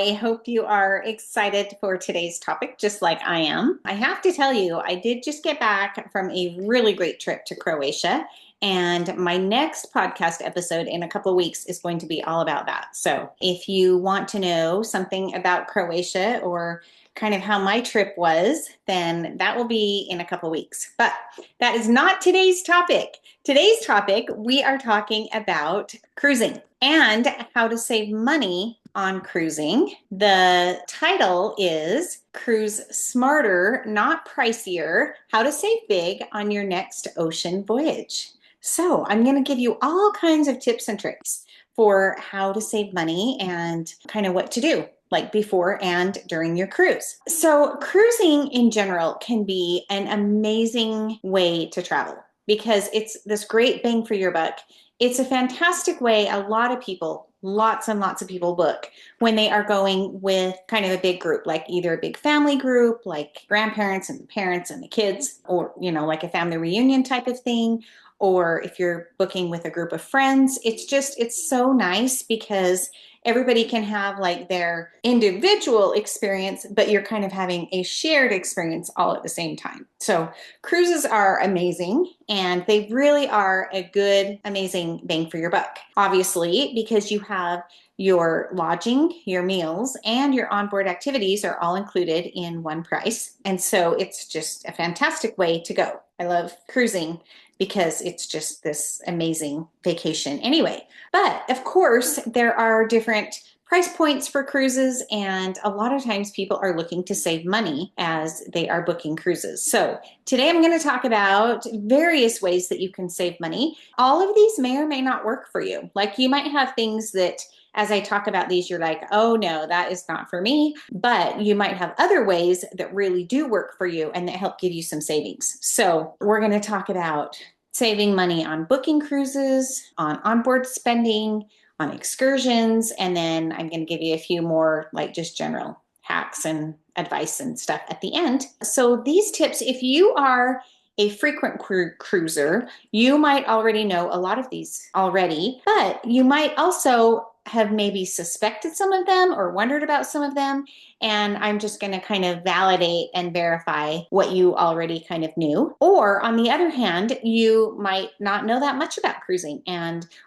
I hope you are excited for today's topic, just like I am. I have to tell you, I did just get back from a really great trip to Croatia, and my next podcast episode in a couple of weeks is going to be all about that. So if you want to know something about Croatia or kind of how my trip was, then that will be in a couple of weeks. But that is not today's topic. Today's topic, we are talking about cruising and how to save money on cruising. The title is Cruise Smarter, Not Pricier, How to Save Big on Your Next Ocean Voyage. So I'm going to give you all kinds of tips and tricks for how to save money and kind of what to do, like before and during your cruise. So cruising in general can be an amazing way to travel because it's this great bang for your buck. It's a fantastic way. A lot of people, lots and lots of people book when they are going with kind of a big group, like either a big family group, like grandparents and parents and the kids, or, like a family reunion type of thing. Or if you're booking with a group of friends, it's so nice because everybody can have like their individual experience, but you're kind of having a shared experience all at the same time. So cruises are amazing and they really are a good, amazing bang for your buck. Obviously, because you have your lodging, your meals, and your onboard activities are all included in one price. And so it's just a fantastic way to go. I love cruising because it's just this amazing vacation anyway. But of course, there are different price points for cruises, and a lot of times people are looking to save money as they are booking cruises. So today I'm going to talk about various ways that you can save money. All of these may or may not work for you. Like you might have things that as I talk about these, you're like, oh no, that is not for me. But you might have other ways that really do work for you and that help give you some savings. So we're going to talk about saving money on booking cruises, on onboard spending, on excursions, and then I'm going to give you a few more like just general hacks and advice and stuff at the end. So these tips, if you are a frequent cruiser, you might already know a lot of these already, but you might also have maybe suspected some of them or wondered about some of them. And I'm just going to kind of validate and verify what you already kind of knew. Or on the other hand, you might not know that much about cruising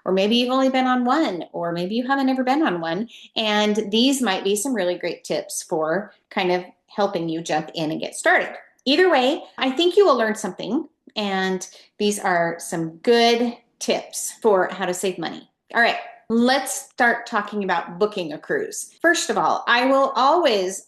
or maybe you've only been on one, or maybe you haven't ever been on one. And these might be some really great tips for kind of helping you jump in and get started. Either way, I think you will learn something. And these are some good tips for how to save money. All right. Let's start talking about booking a cruise. First of all, I will always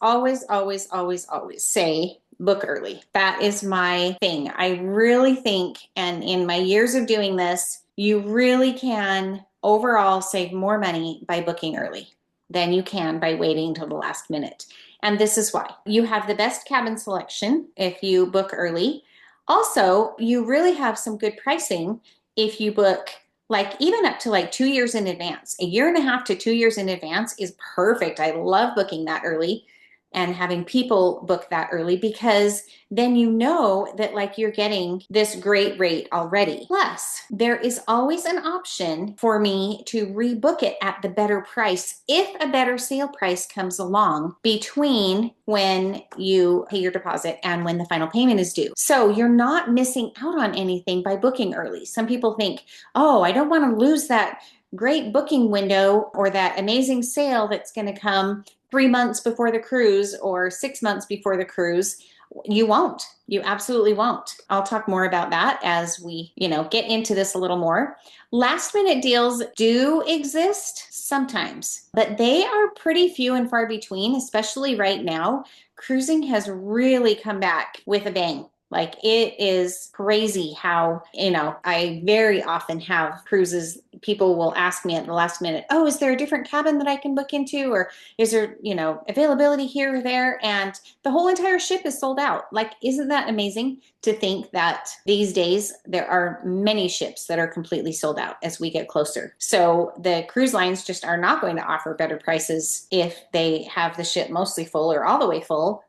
say book early. That is my thing. I really think, and in my years of doing this, you really can overall save more money by booking early than you can by waiting until the last minute. And this is why. You have the best cabin selection if you book early. Also, you really have some good pricing if you book like even up to like 2 years in advance. A year and a half to 2 years in advance is perfect. I love booking that early and having people book that early because then you know that like you're getting this great rate already. Plus, there is always an option for me to rebook it at the better price if a better sale price comes along between when you pay your deposit and when the final payment is due. So you're not missing out on anything by booking early. Some people think, oh, I don't want to lose that great booking window or that amazing sale that's going to come 3 months before the cruise or 6 months before the cruise. You won't. You absolutely won't. I'll talk more about that as we, get into this a little more. Last minute deals do exist sometimes, but they are pretty few and far between, especially right now. Cruising has really come back with a bang. Like it is crazy how, I very often have cruises. People will ask me at the last minute, oh, is there a different cabin that I can book into? Or is there, availability here or there? And the whole entire ship is sold out. Like, isn't that amazing to think that these days there are many ships that are completely sold out as we get closer. So the cruise lines just are not going to offer better prices if they have the ship mostly full or all the way full.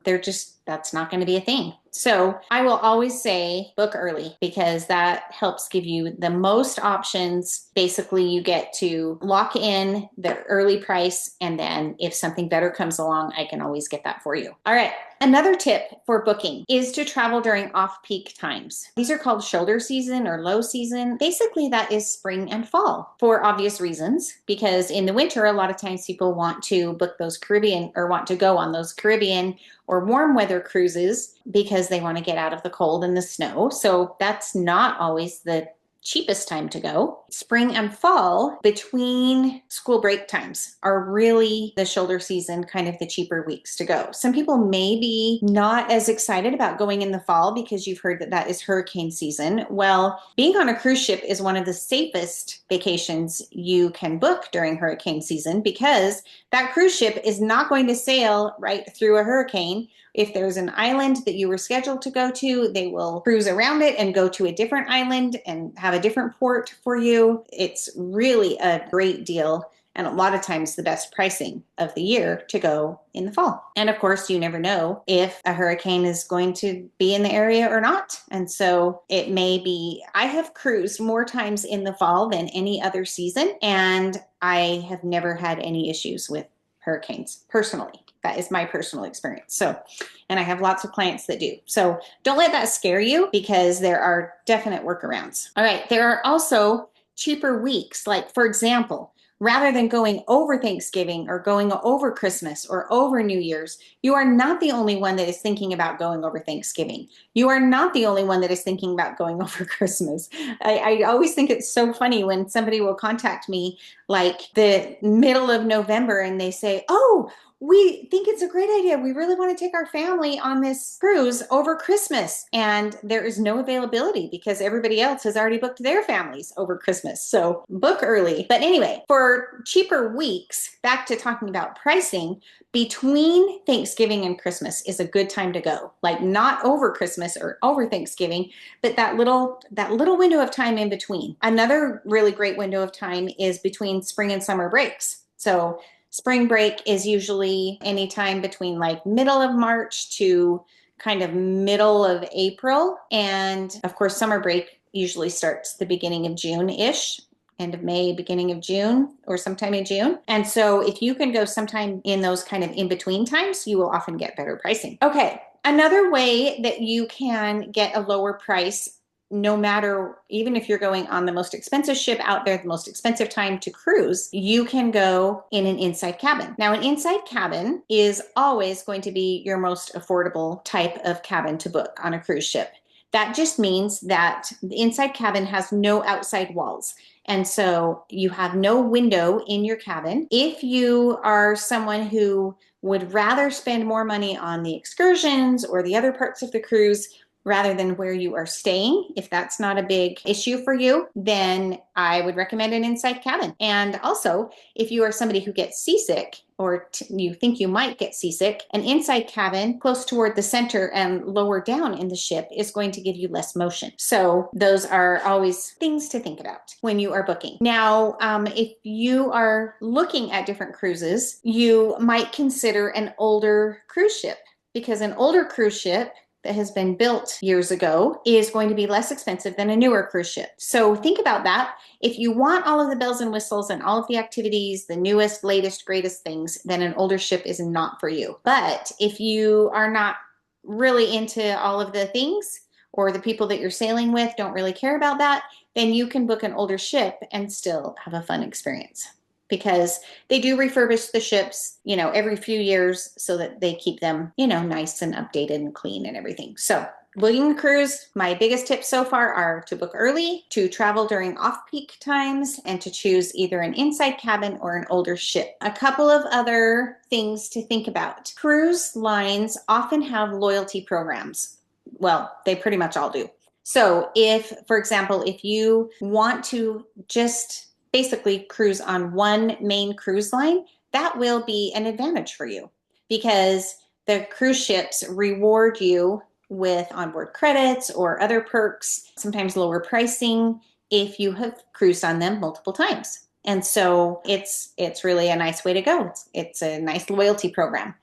That's not going to be a thing. So I will always say book early because that helps give you the most options. Basically, you get to lock in the early price, and then if something better comes along, I can always get that for you. All right. Another tip for booking is to travel during off-peak times. These are called shoulder season or low season. Basically, that is spring and fall for obvious reasons, because in the winter, a lot of times people want to book those Caribbean or want to go on those Caribbean or warm weather cruises because they want to get out of the cold and the snow. So that's not always the cheapest time to go. Spring and fall, between school break times, are really the shoulder season, kind of the cheaper weeks to go. Some people may be not as excited about going in the fall because you've heard that that is hurricane season. Well, being on a cruise ship is one of the safest vacations you can book during hurricane season because that cruise ship is not going to sail right through a hurricane. If there's an island that you were scheduled to go to, they will cruise around it and go to a different island and have a different port for you. It's really a great deal, and a lot of times the best pricing of the year to go in the fall. And of course, you never know if a hurricane is going to be in the area or not. And so it may be, I have cruised more times in the fall than any other season, and I have never had any issues with hurricanes personally. That is my personal experience. So, and I have lots of clients that do. So don't let that scare you because there are definite workarounds. All right. There are also cheaper weeks. Like, for example, rather than going over Thanksgiving or going over Christmas or over New Year's, you are not the only one that is thinking about going over Thanksgiving. You are not the only one that is thinking about going over Christmas. I always think it's so funny when somebody will contact me like the middle of November and they say, oh, we think it's a great idea. We really want to take our family on this cruise over Christmas. And there is no availability because everybody else has already booked their families over Christmas. So book early. But anyway, for cheaper weeks, back to talking about pricing, between Thanksgiving and Christmas is a good time to go. Like not over Christmas or over Thanksgiving, but that little window of time in between. Another really great window of time is between spring and summer breaks. So spring break is usually any time between like middle of March to kind of middle of April. And of course, summer break usually starts the beginning of June-ish, end of May, beginning of June, or sometime in June. And so if you can go sometime in those kind of in-between times, you will often get better pricing. Okay, another way that you can get a lower price, no matter, even if you're going on the most expensive ship out there, the most expensive time to cruise, you can go in an inside cabin. Now, an inside cabin is always going to be your most affordable type of cabin to book on a cruise ship. That just means that the inside cabin has no outside walls. And so you have no window in your cabin. If you are someone who would rather spend more money on the excursions or the other parts of the cruise, rather than where you are staying, if that's not a big issue for you, then I would recommend an inside cabin. And also, if you are somebody who gets seasick or you think you might get seasick, an inside cabin close toward the center and lower down in the ship is going to give you less motion. So those are always things to think about when you are booking. Now, if you are looking at different cruises, you might consider an older cruise ship, because an older cruise ship that has been built years ago is going to be less expensive than a newer cruise ship. So think about that. If you want all of the bells and whistles and all of the activities, the newest, latest, greatest things, then an older ship is not for you. But if you are not really into all of the things, or the people that you're sailing with don't really care about that, then you can book an older ship and still have a fun experience, because they do refurbish the ships, every few years so that they keep them, nice and updated and clean and everything. So booking a cruise, my biggest tips so far are to book early, to travel during off-peak times, and to choose either an inside cabin or an older ship. A couple of other things to think about. Cruise lines often have loyalty programs. Well, they pretty much all do. So if, for example, if you want to just basically cruise on one main cruise line, that will be an advantage for you, because the cruise ships reward you with onboard credits or other perks, sometimes lower pricing, if you have cruised on them multiple times. And so it's really a nice way to go. It's a nice loyalty program.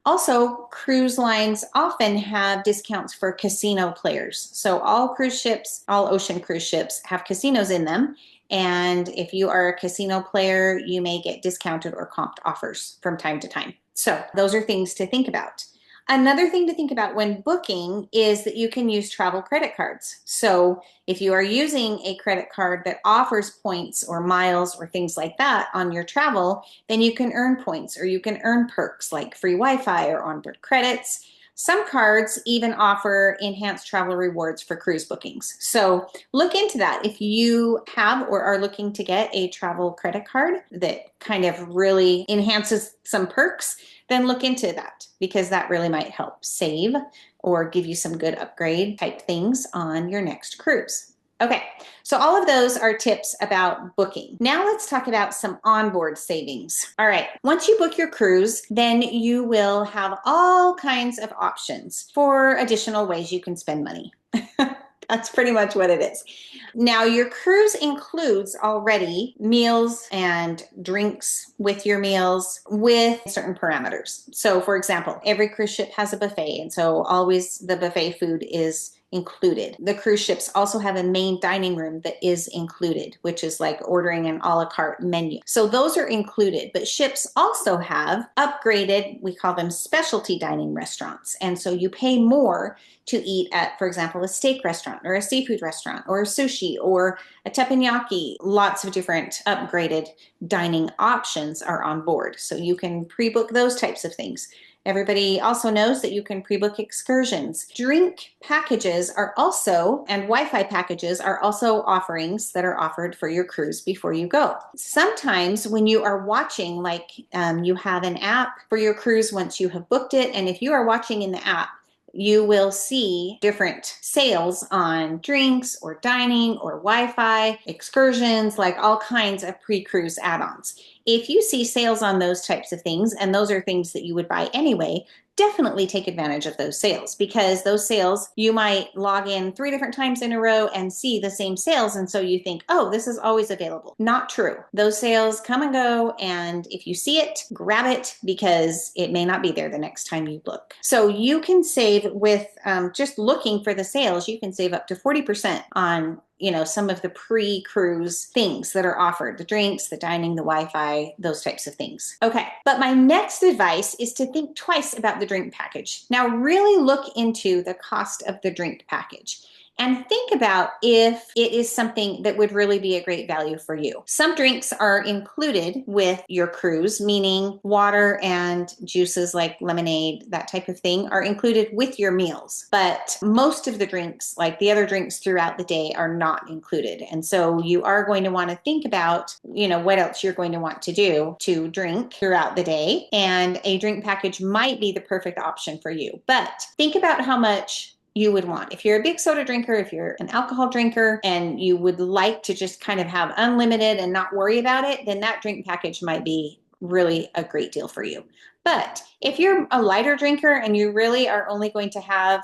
Also, cruise lines often have discounts for casino players. So all cruise ships, all ocean cruise ships have casinos in them. And if you are a casino player, you may get discounted or comped offers from time to time. So those are things to think about. Another thing to think about when booking is that you can use travel credit cards. So if you are using a credit card that offers points or miles or things like that on your travel, then you can earn points or you can earn perks like free Wi-Fi or onboard credits. Some cards even offer enhanced travel rewards for cruise bookings. So look into that. If you have or are looking to get a travel credit card that kind of really enhances some perks, then look into that because that really might help save or give you some good upgrade type things on your next cruise. Okay, so all of those are tips about booking. Now let's talk about some onboard savings. All right, once you book your cruise, then you will have all kinds of options for additional ways you can spend money. That's pretty much what it is. Now, your cruise includes already meals and drinks with your meals with certain parameters. So, for example, every cruise ship has a buffet, and so always the buffet food is included. The cruise ships also have a main dining room that is included, which is like ordering an a la carte menu. So those are included, but ships also have upgraded, we call them specialty dining restaurants. And so you pay more to eat at, for example, a steak restaurant or a seafood restaurant or a sushi or a teppanyaki. Lots of different upgraded dining options are on board. So you can pre-book those types of things. Everybody also knows that you can pre-book excursions. Drink packages are also, and Wi-Fi packages are also offerings that are offered for your cruise before you go. Sometimes when you are watching, like you have an app for your cruise once you have booked it, and if you are watching in the app, you will see different sales on drinks or dining or Wi-Fi, excursions, like all kinds of pre-cruise add-ons. If you see sales on those types of things, and those are things that you would buy anyway, definitely take advantage of those sales because those sales, you might log in 3 different times in a row and see the same sales. And so you think, oh, this is always available. Not true. Those sales come and go. And if you see it, grab it because it may not be there the next time you book. So you can save with just looking for the sales, you can save up to 40% on some of the pre-cruise things that are offered, the drinks, the dining, the Wi-Fi, those types of things. Okay, but my next advice is to think twice about the drink package. Now really look into the cost of the drink package and think about if it is something that would really be a great value for you. Some drinks are included with your cruise, meaning water and juices like lemonade, that type of thing, are included with your meals. But most of the drinks, like the other drinks throughout the day, are not included. And so you are going to want to think about, what else you're going to want to do to drink throughout the day. And a drink package might be the perfect option for you. But think about how much you would want. If you're a big soda drinker, if you're an alcohol drinker, and you would like to just kind of have unlimited and not worry about it, then that drink package might be really a great deal for you. But if you're a lighter drinker and you really are only going to have,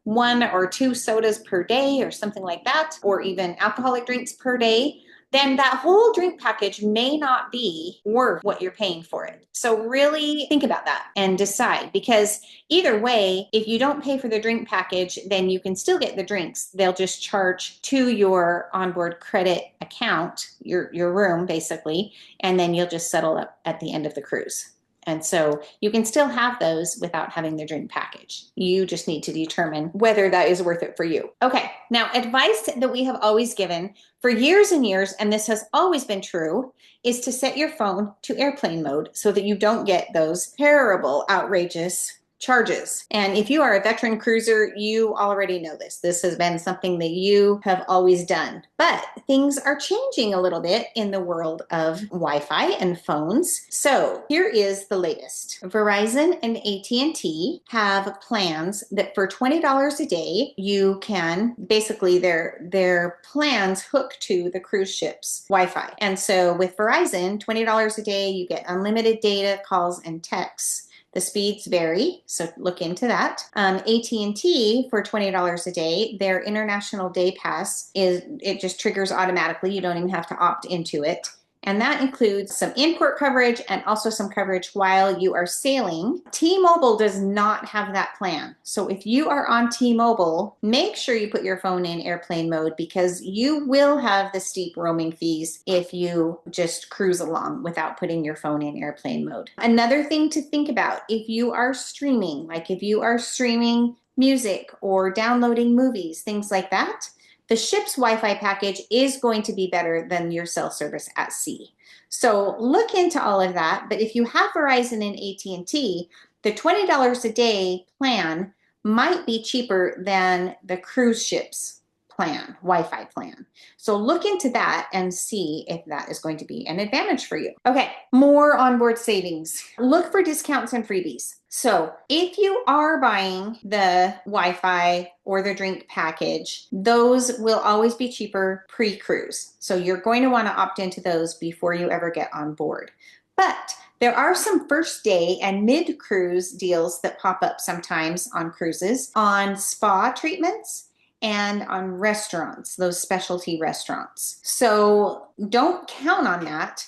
1 or 2 sodas per day or something like that, or even alcoholic drinks per day, then that whole drink package may not be worth what you're paying for it. So really think about that and decide, because either way, if you don't pay for the drink package, then you can still get the drinks. They'll just charge to your onboard credit account, your room basically, and then you'll just settle up at the end of the cruise. And so you can still have those without having the drink package. You just need to determine whether that is worth it for you. Okay, now advice that we have always given for years and years, and this has always been true, is to set your phone to airplane mode so that you don't get those terrible, outrageous charges. And if you are a veteran cruiser, you already know this. This has been something that you have always done. But things are changing a little bit in the world of Wi-Fi and phones. So here is the latest. Verizon and AT&T have plans that for $20 a day, you can basically their plans hook to the cruise ship's Wi-Fi. And so with Verizon, $20 a day, you get unlimited data, calls, and texts. The speeds vary, so look into that. AT&T for $20 a day, their international day pass it just triggers automatically. You don't even have to opt into it. And that includes some in-port coverage and also some coverage while you are sailing. T-Mobile does not have that plan. So if you are on T-Mobile, make sure you put your phone in airplane mode because you will have the steep roaming fees if you just cruise along without putting your phone in airplane mode. Another thing to think about, if you are streaming, like if you are streaming music or downloading movies, things like that, the ship's Wi-Fi package is going to be better than your cell service at sea. So look into all of that. But if you have Verizon and AT&T, the $20 a day plan might be cheaper than the cruise ship's plan, Wi-Fi plan. So look into that and see if that is going to be an advantage for you. Okay, more onboard savings. Look for discounts and freebies. So if you are buying the Wi-Fi or the drink package, those will always be cheaper pre-cruise. So you're going to want to opt into those before you ever get on board. But there are some first day and mid-cruise deals that pop up sometimes on cruises on spa treatments and on restaurants, those specialty restaurants. So don't count on that.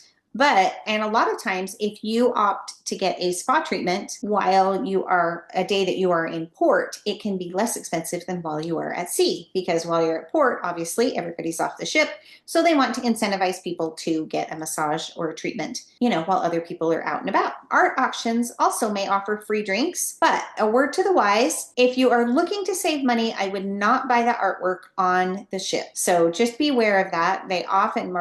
And a lot of times, if you opt to get a spa treatment while you are a day that you are in port, it can be less expensive than while you are at sea. Because while you're at port, obviously everybody's off the ship. So they want to incentivize people to get a massage or a treatment, while other people are out and about. Art auctions also may offer free drinks, but a word to the wise, if you are looking to save money, I would not buy the artwork on the ship. So just be aware of that. They often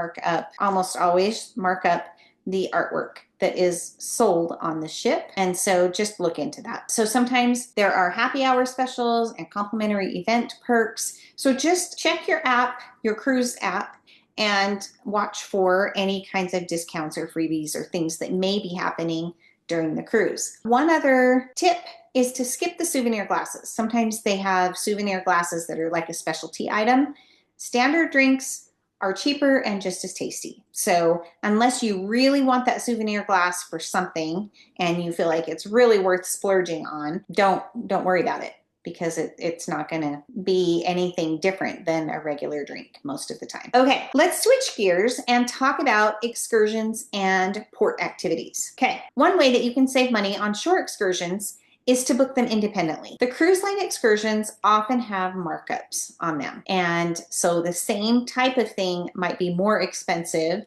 almost always mark up the artwork that is sold on the ship. And so just look into that. So sometimes there are happy hour specials and complimentary event perks. So just check your app, your cruise app, and watch for any kinds of discounts or freebies or things that may be happening during the cruise. One other tip is to skip the souvenir glasses. Sometimes they have souvenir glasses that are like a specialty item. Standard drinks are cheaper and just as tasty. So unless you really want that souvenir glass for something and you feel like it's really worth splurging on, don't worry about it because it's not gonna be anything different than a regular drink most of the time. Okay, let's switch gears and talk about excursions and port activities. Okay, one way that you can save money on shore excursions is to book them independently. The cruise line excursions often have markups on them. And so the same type of thing might be more expensive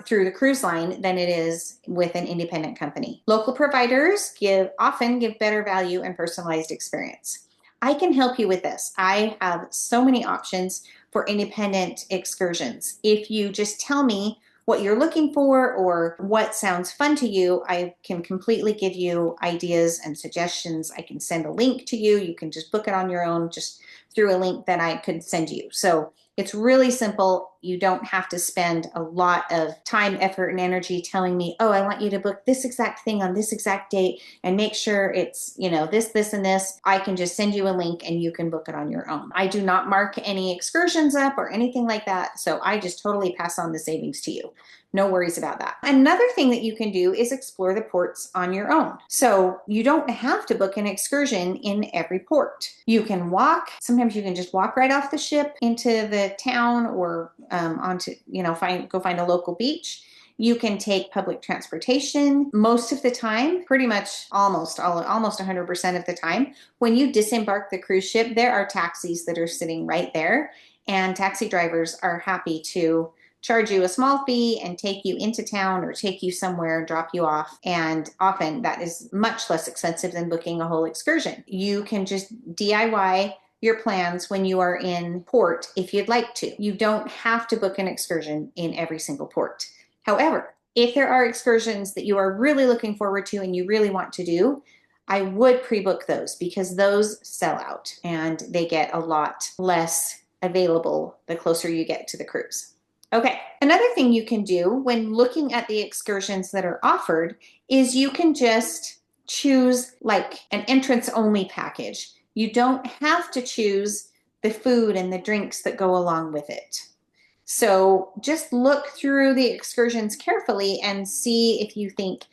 through the cruise line than it is with an independent company. Local providers often give better value and personalized experience. I can help you with this. I have so many options for independent excursions. If you just tell me what you're looking for or what sounds fun to you, I can completely give you ideas and suggestions. I can send a link to you. You can just book it on your own, just through a link that I could send you. So it's really simple. You don't have to spend a lot of time, effort, and energy telling me, oh, I want you to book this exact thing on this exact date and make sure it's, this, and this. I can just send you a link and you can book it on your own. I do not mark any excursions up or anything like that. So I just totally pass on the savings to you. No worries about that. Another thing that you can do is explore the ports on your own. So you don't have to book an excursion in every port. You can walk. Sometimes you can just walk right off the ship into the town or go find a local beach. You can take public transportation most of the time, pretty much almost 100% of the time. When you disembark the cruise ship, there are taxis that are sitting right there, and taxi drivers are happy to charge you a small fee and take you into town or take you somewhere and drop you off. And often that is much less expensive than booking a whole excursion. You can just DIY your plans when you are in port if you'd like to. You don't have to book an excursion in every single port. However, if there are excursions that you are really looking forward to and you really want to do, I would pre-book those because those sell out and they get a lot less available the closer you get to the cruise. Okay, another thing you can do when looking at the excursions that are offered is you can just choose like an entrance only package. You don't have to choose the food and the drinks that go along with it. So just look through the excursions carefully and see if you think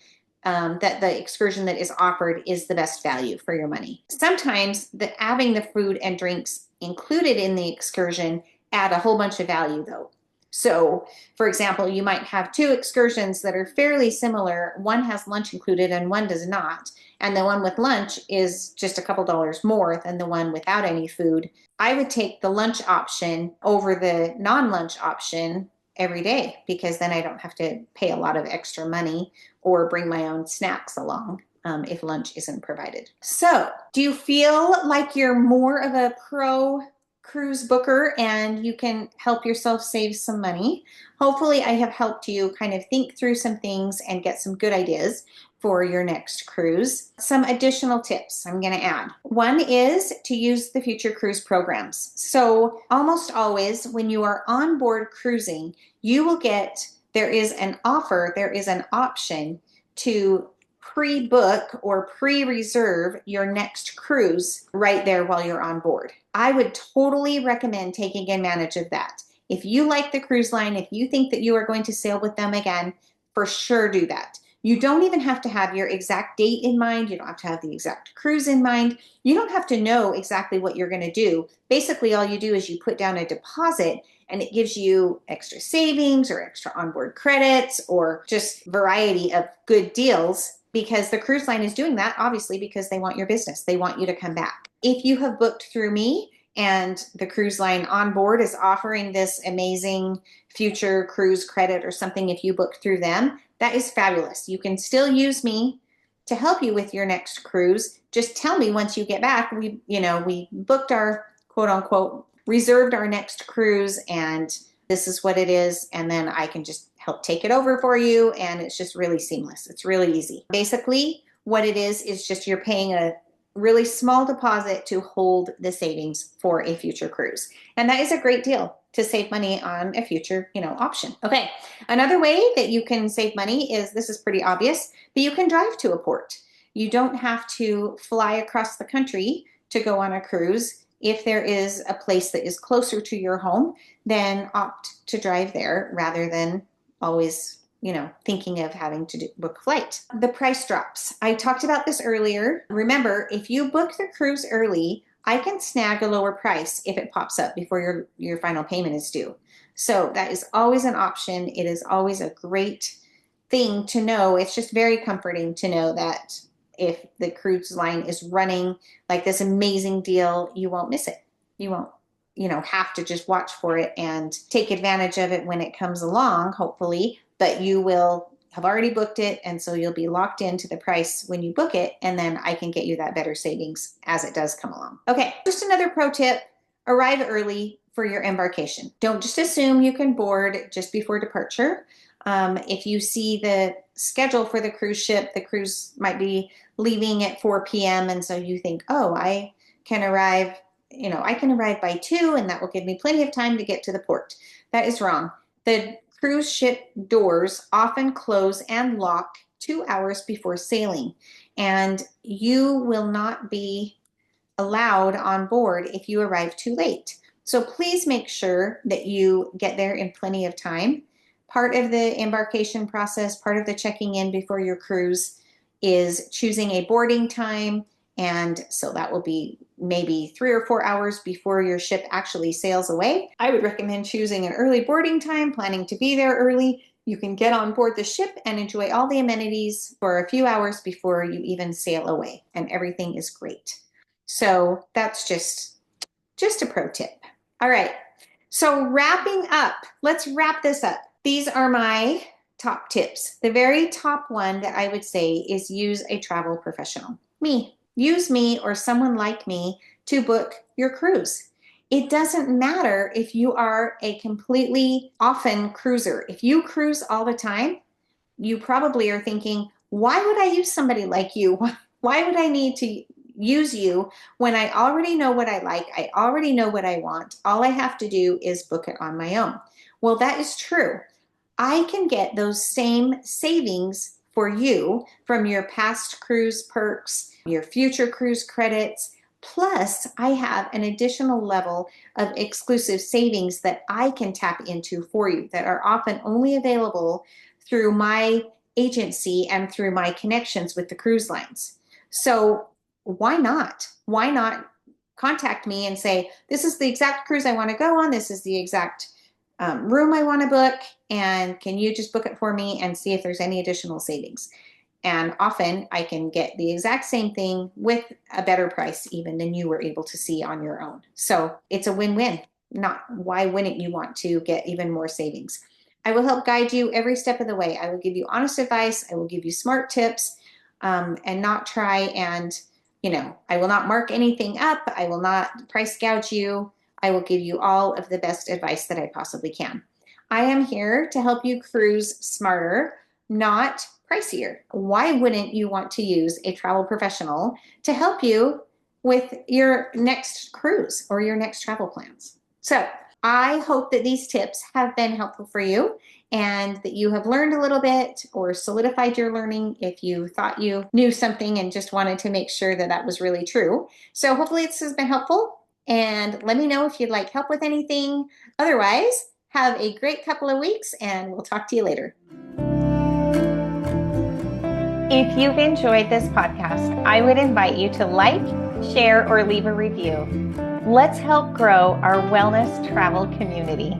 that the excursion that is offered is the best value for your money. Sometimes having the food and drinks included in the excursion add a whole bunch of value though. So, for example, you might have two excursions that are fairly similar. One has lunch included and one does not. And the one with lunch is just a couple dollars more than the one without any food. I would take the lunch option over the non-lunch option every day because then I don't have to pay a lot of extra money or bring my own snacks along. If lunch isn't provided. So, do you feel like you're more of a pro cruise booker and you can help yourself save some money? Hopefully, I have helped you kind of think through some things and get some good ideas for your next cruise. Some additional tips I'm going to add. One is to use the future cruise programs. So, almost always when you are on board cruising, you will get, there is an offer, there is an option to pre-book or pre-reserve your next cruise right there while you're on board. I would totally recommend taking advantage of that. If you like the cruise line, if you think that you are going to sail with them again, for sure do that. You don't even have to have your exact date in mind. You don't have to have the exact cruise in mind. You don't have to know exactly what you're going to do. Basically, all you do is you put down a deposit and it gives you extra savings or extra onboard credits or just variety of good deals, because the cruise line is doing that, obviously, because they want your business. They want you to come back. If you have booked through me and the cruise line on board is offering this amazing future cruise credit or something, if you book through them, that is fabulous. You can still use me to help you with your next cruise. Just tell me once you get back, we booked our quote unquote, reserved our next cruise and this is what it is. And then I can just help take it over for you. And it's just really seamless. It's really easy. Basically, what it is just you're paying a really small deposit to hold the savings for a future cruise. And that is a great deal to save money on a future, option. Okay. Another way that you can save money is, this is pretty obvious, but you can drive to a port. You don't have to fly across the country to go on a cruise. If there is a place that is closer to your home, then opt to drive there rather than always, thinking of having to book a flight. The price drops. I talked about this earlier. Remember, if you book the cruise early, I can snag a lower price if it pops up before your final payment is due. So that is always an option. It is always a great thing to know. It's just very comforting to know that if the cruise line is running like this amazing deal, you won't miss it. You won't, have to just watch for it and take advantage of it when it comes along, hopefully, but you will have already booked it. And so you'll be locked into the price when you book it. And then I can get you that better savings as it does come along. Okay, just another pro tip, arrive early for your embarkation. Don't just assume you can board just before departure. If you see the schedule for the cruise ship, the cruise might be leaving at 4 p.m. And so you think, oh, I can arrive by 2 and that will give me plenty of time to get to the port. That is wrong. The cruise ship doors often close and lock 2 hours before sailing, and you will not be allowed on board if you arrive too late. So please make sure that you get there in plenty of time. Part of the embarkation process, part of the checking in before your cruise is choosing a boarding time. And so that will be maybe 3 or 4 hours before your ship actually sails away. I would recommend choosing an early boarding time, planning to be there early. You can get on board the ship and enjoy all the amenities for a few hours before you even sail away. And everything is great. So that's just a pro tip. All right. So wrapping up, let's wrap this up. These are my top tips. The very top one that I would say is use a travel professional. Me. Use me or someone like me to book your cruise. It doesn't matter if you are a completely often cruiser. If you cruise all the time, you probably are thinking, why would I use somebody like you? Why would I need to use you when I already know what I like? I already know what I want. All I have to do is book it on my own. Well, that is true. I can get those same savings for you from your past cruise perks, your future cruise credits, plus I have an additional level of exclusive savings that I can tap into for you that are often only available through my agency and through my connections with the cruise lines. So why not? Why not contact me and say, this is the exact cruise I want to go on. This is the exact room I want to book, and can you just book it for me and see if there's any additional savings? And often I can get the exact same thing with a better price even than you were able to see on your own. So it's a win-win. Not why wouldn't you want to get even more savings? I will help guide you every step of the way. I will give you honest advice. I will give you smart tips, and not try and, I will not mark anything up. I will not price gouge you. I will give you all of the best advice that I possibly can. I am here to help you cruise smarter, not pricier. Why wouldn't you want to use a travel professional to help you with your next cruise or your next travel plans? So I hope that these tips have been helpful for you and that you have learned a little bit or solidified your learning if you thought you knew something and just wanted to make sure that that was really true. So hopefully this has been helpful, and let me know if you'd like help with anything. Otherwise, have a great couple of weeks and we'll talk to you later. If you've enjoyed this podcast, I would invite you to like, share, or leave a review. Let's help grow our wellness travel community.